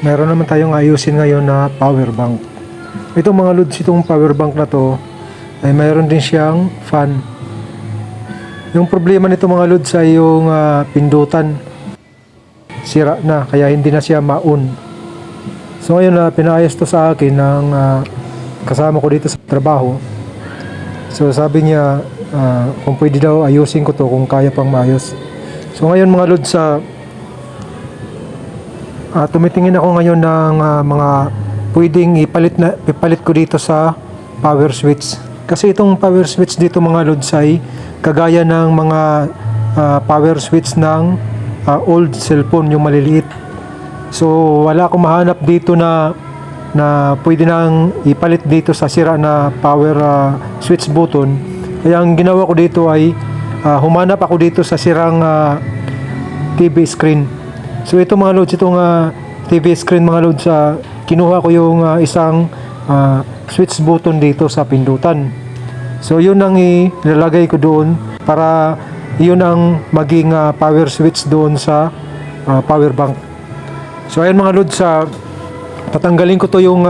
meron naman tayong ayusin ngayon na power bank. Itong mga loads, itong power bank na to ay mayroon din siyang fan. Yung problema nito mga loads ay yung pindutan sira na, kaya hindi na siya ma-on. So ngayon pinaayos to sa akin ng kasama ko dito sa trabaho. So sabi niya kung pwede daw ayusin ko to kung kaya pang maayos. So ngayon mga loads, tumitingin ako ngayon ng mga pwedeng ipalit ko dito sa power switch. Kasi itong power switch dito mga loads ay kagaya ng mga power switch ng old cellphone, yung maliliit. So wala akong mahanap dito na pwede nang ipalit dito sa sira na power switch button. Kaya ang ginawa ko dito ay humanap ako dito sa sirang TV screen. So ito mga loads, itong TV screen mga loads, kinuha ko yung isang switch button dito sa pindutan. So yun ang ilalagay ko doon para yun ang maging power switch doon sa power bank. So ayan mga loads, tatanggalin ko to yung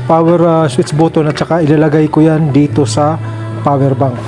power switch button at saka ilalagay ko yan dito sa power bank.